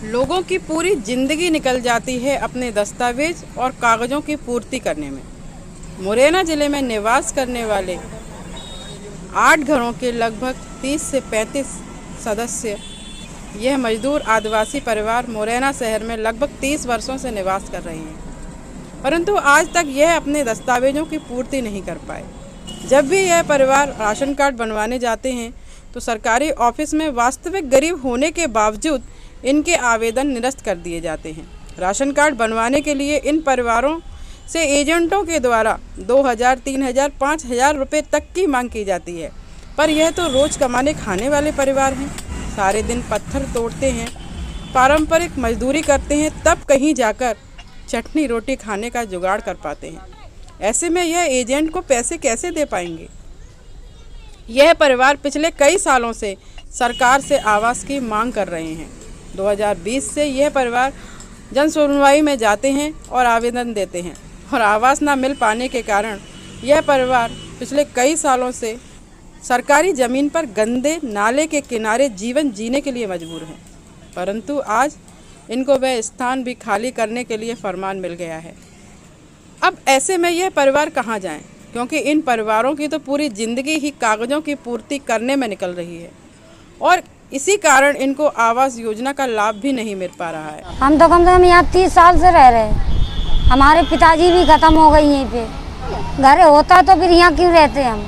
लोगों की पूरी जिंदगी निकल जाती है अपने दस्तावेज और कागज़ों की पूर्ति करने में। मुरैना ज़िले में निवास करने वाले 8 घरों के लगभग 30 से 35 सदस्य यह मजदूर आदिवासी परिवार मुरैना शहर में लगभग 30 वर्षों से निवास कर रहे हैं, परंतु आज तक यह अपने दस्तावेजों की पूर्ति नहीं कर पाए। जब भी यह परिवार राशन कार्ड बनवाने जाते हैं तो सरकारी ऑफिस में वास्तविक गरीब होने के बावजूद इनके आवेदन निरस्त कर दिए जाते हैं। राशन कार्ड बनवाने के लिए इन परिवारों से एजेंटों के द्वारा 2000, 3000, 5000 रुपये तक की मांग की जाती है, पर यह तो रोज़ कमाने खाने वाले परिवार हैं। सारे दिन पत्थर तोड़ते हैं, पारंपरिक मजदूरी करते हैं, तब कहीं जाकर चटनी रोटी खाने का जुगाड़ कर पाते हैं। ऐसे में यह एजेंट को पैसे कैसे दे पाएंगे। यह परिवार पिछले कई सालों से सरकार से आवास की मांग कर रहे हैं। 2020 से यह परिवार जन सुनवाई में जाते हैं और आवेदन देते हैं, और आवास न मिल पाने के कारण यह परिवार पिछले कई सालों से सरकारी ज़मीन पर गंदे नाले के किनारे जीवन जीने के लिए मजबूर हैं, परंतु आज इनको वह स्थान भी खाली करने के लिए फरमान मिल गया है। अब ऐसे में यह परिवार कहाँ जाएं, क्योंकि इन परिवारों की तो पूरी ज़िंदगी ही कागज़ों की पूर्ति करने में निकल रही है, और इसी कारण इनको आवास योजना का लाभ भी नहीं मिल पा रहा है। हम तो कम से कम यहाँ 30 साल से रह रहे हैं। हमारे पिताजी भी खत्म हो गई यहीं पे। घर होता तो फिर यहाँ क्यों रहते हम।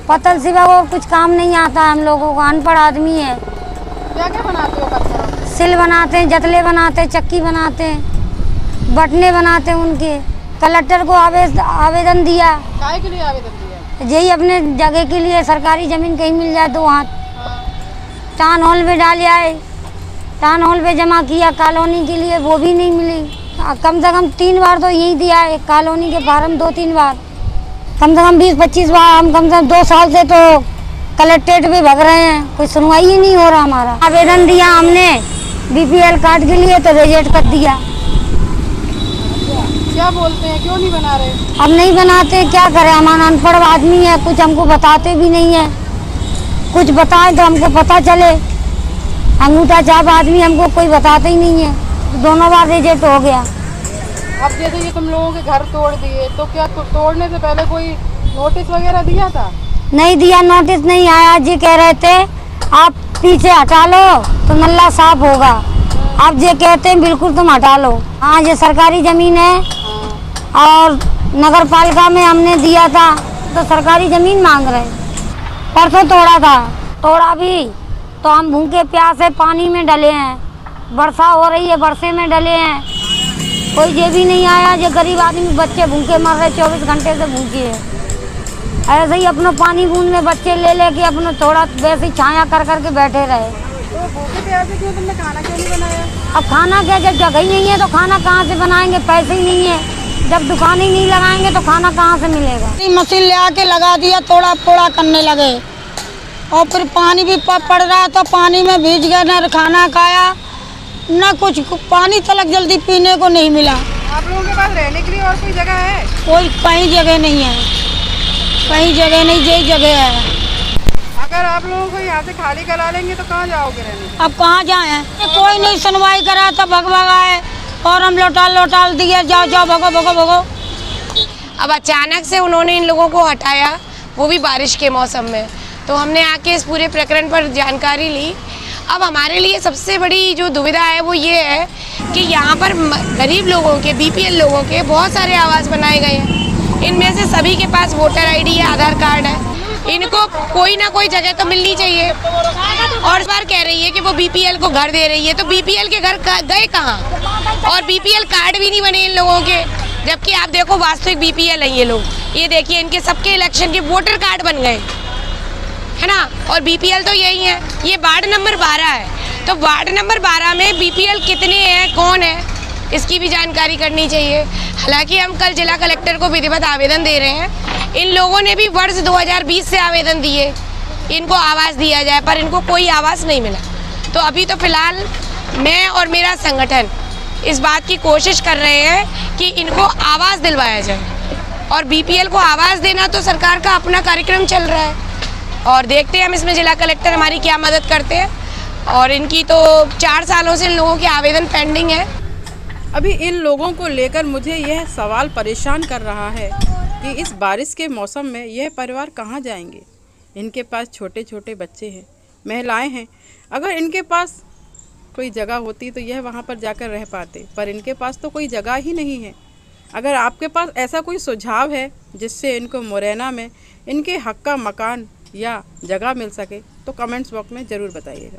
पत्थर सिवा वो कुछ काम नहीं आता हम लोगों को, अनपढ़ आदमी है। क्या क्या बनाते हो पत्थरों? सिल बनाते हैं, जतले बनाते हैं, चक्की बनाते हैं, बटने बनाते हैं उनके। कलेक्टर को आवेदन दिया। काय के लिए आवेदन दिया? यही अपने जगह के लिए, सरकारी ज़मीन कहीं मिल जाए तो वहाँ टाउन हॉल में डाल आए। टाउन हॉल पे जमा किया कॉलोनी के लिए, वो भी नहीं मिली। कम से कम 3 बार तो यही दिया है कॉलोनी के फार्म, 2-3 बार, कम से कम 20-25 बार। हम कम से कम 2 साल से तो कलेक्ट्रेट पे भग रहे हैं, कोई सुनवाई ही नहीं हो रहा हमारा। आवेदन दिया हमने BPL कार्ड के लिए तो रिजेक्ट कर दिया। क्या बोलते हैं, क्यों नहीं बना रहे? अब नहीं बनाते, क्या करें, हमारा अनपढ़ आदमी है, कुछ हमको बताते भी नहीं है। कुछ बताएं तो हमको पता चले। अंगूठा छाप आदमी हमको कोई बताते ही नहीं है। 2 बार रिजेक्ट हो गया। अब जैसे ये तुम लोगों के घर तोड़ दिए, तो क्या तोड़ने से पहले कोई नोटिस वगैरह दिया था? नहीं दिया, नोटिस नहीं आया। जी कह रहे थे आप पीछे हटा लो तो नल्ला साफ होगा। अब ये कहते हैं बिल्कुल तुम हटा लो। हाँ, ये सरकारी ज़मीन है और नगर पालिका में हमने दिया था तो सरकारी ज़मीन मांग रहे। परसों तोड़ा था, तोड़ा भी तो हम भूखे प्यासे पानी में डले हैं। वर्षा हो रही है, वर्षे में डले हैं, कोई ये भी नहीं आया। ये गरीब आदमी बच्चे भूखे मर रहे, 24 घंटे से भूखे है। ऐसे ही अपना पानी बूंद में बच्चे ले लेके अपना थोड़ा वैसे छाया कर करके बैठे रहे। तो भूखे प्यासे क्यों, तुमने खाना क्यों नहीं बनाया? अब खाना क्या, जब जगह ही नहीं है तो खाना कहाँ से बनाएंगे, पैसे ही नहीं है। जब दुकान ही नहीं लगाएंगे तो खाना कहाँ से मिलेगा। मशीन ले आके लगा दिया, थोड़ा थोड़ा करने लगे, और फिर पानी भी पड़ रहा तो पानी में भीज गए। न खाना खाया न कुछ, पानी तलक जल्दी पीने को नहीं मिला। आप लोगों के पास रहने के लिए और कोई जगह है? कोई कहीं जगह नहीं है, कहीं जगह नहीं, यही जगह है। अगर आप लोगों को यहाँ से खाली करा लेंगे तो कहाँ जाओगे रहने? अब कहाँ जाए, कोई नहीं सुनवाई करा तो भगभगाए और हम लौटाल दिए, जाओ जाओ भगो भगो भगो। अब अचानक से उन्होंने इन लोगों को हटाया, वो भी बारिश के मौसम में। तो हमने आके इस पूरे प्रकरण पर जानकारी ली। अब हमारे लिए सबसे बड़ी जो दुविधा है वो ये है कि यहाँ पर गरीब लोगों के, BPL लोगों के बहुत सारे आवास बनाए गए हैं। इनमें से सभी के पास वोटर ID है, आधार कार्ड है। इनको कोई ना कोई जगह तो मिलनी चाहिए, और इस बार कह रही है कि वो BPL को घर दे रही है, तो BPL के घर गए कहाँ? और BPL कार्ड भी नहीं बने इन लोगों के, जबकि आप देखो वास्तविक BPL है ये लोग। ये देखिए इनके सबके इलेक्शन के वोटर कार्ड बन गए, है ना। और BPL तो यही है। ये वार्ड नंबर 12 है, तो वार्ड नंबर 12 में BPL कितने हैं, कौन है, इसकी भी जानकारी करनी चाहिए। हालांकि हम कल जिला कलेक्टर को विधिवत आवेदन दे रहे हैं। इन लोगों ने भी वर्ष 2020 से आवेदन दिए, इनको आवास दिया जाए, पर इनको कोई आवास नहीं मिला। तो अभी तो फिलहाल मैं और मेरा संगठन इस बात की कोशिश कर रहे हैं कि इनको आवास दिलवाया जाए, और BPL को आवास देना तो सरकार का अपना कार्यक्रम चल रहा है, और देखते हैं हम इसमें जिला कलेक्टर हमारी क्या मदद करते हैं। और इनकी तो 4 सालों से इन लोगों के आवेदन पेंडिंग है। अभी इन लोगों को लेकर मुझे यह सवाल परेशान कर रहा है कि इस बारिश के मौसम में यह परिवार कहाँ जाएंगे। इनके पास छोटे छोटे बच्चे हैं, महिलाएं हैं। अगर इनके पास कोई जगह होती तो यह वहाँ पर जाकर रह पाते, पर इनके पास तो कोई जगह ही नहीं है। अगर आपके पास ऐसा कोई सुझाव है जिससे इनको मुरैना में इनके हक का मकान या जगह मिल सके तो कमेंट्स बॉक्स में ज़रूर बताइएगा।